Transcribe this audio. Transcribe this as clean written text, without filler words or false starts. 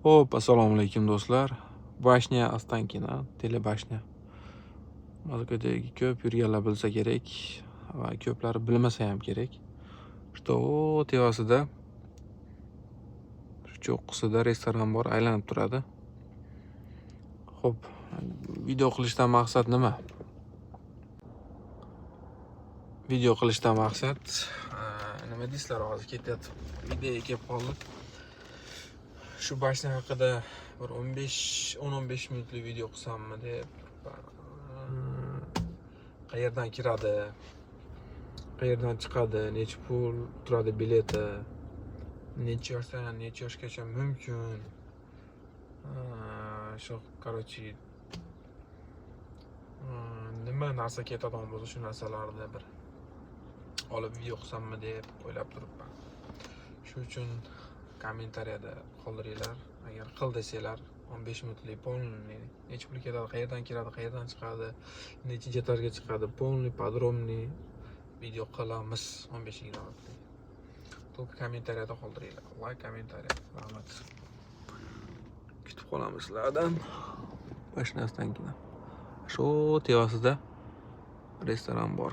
Xo'p, assalomu alaykum do'stlar. Bashnya Ostankina, telebashnya. Moskvadagi ko'p yurganlar bilsa kerak va ko'plari bilmasa ham kerak. Что tevasida shu cho'qqisida restoran bor, aylanib turadi. Xo'p, video qilishdan maqsad nima? Video qilishdan maqsad nima deysizlar, hozir ketyapti. Videoga kelib qoldi. Shu bashna haqida bir 10-15 minutlik video qilsammi deb, qayerdan kiradi, qayerdan chiqadi, necha pul turadi bileti, necha yoshdan necha yoshgacha mumkin, shu короче nima narsa ketadigan bo'lsa shu narsalarni bir olib video qilsammi deb o'ylab turibman. Shu uchun kommentariyada qoldiringlar. Agar qil desanglar 15 minutlik полный necha pul ketadi, qayerdan kiradi, qayerdan chiqadi, necha jetarga chiqadi, полный подробный video qilamiz 15-20 minutlik. Только kommentariyada qoldiringlar. Like, kommentariy. Rahmat. Kutib qolamiz sizlardan. Bashna Ostankina. Shu tevasida restoran bor.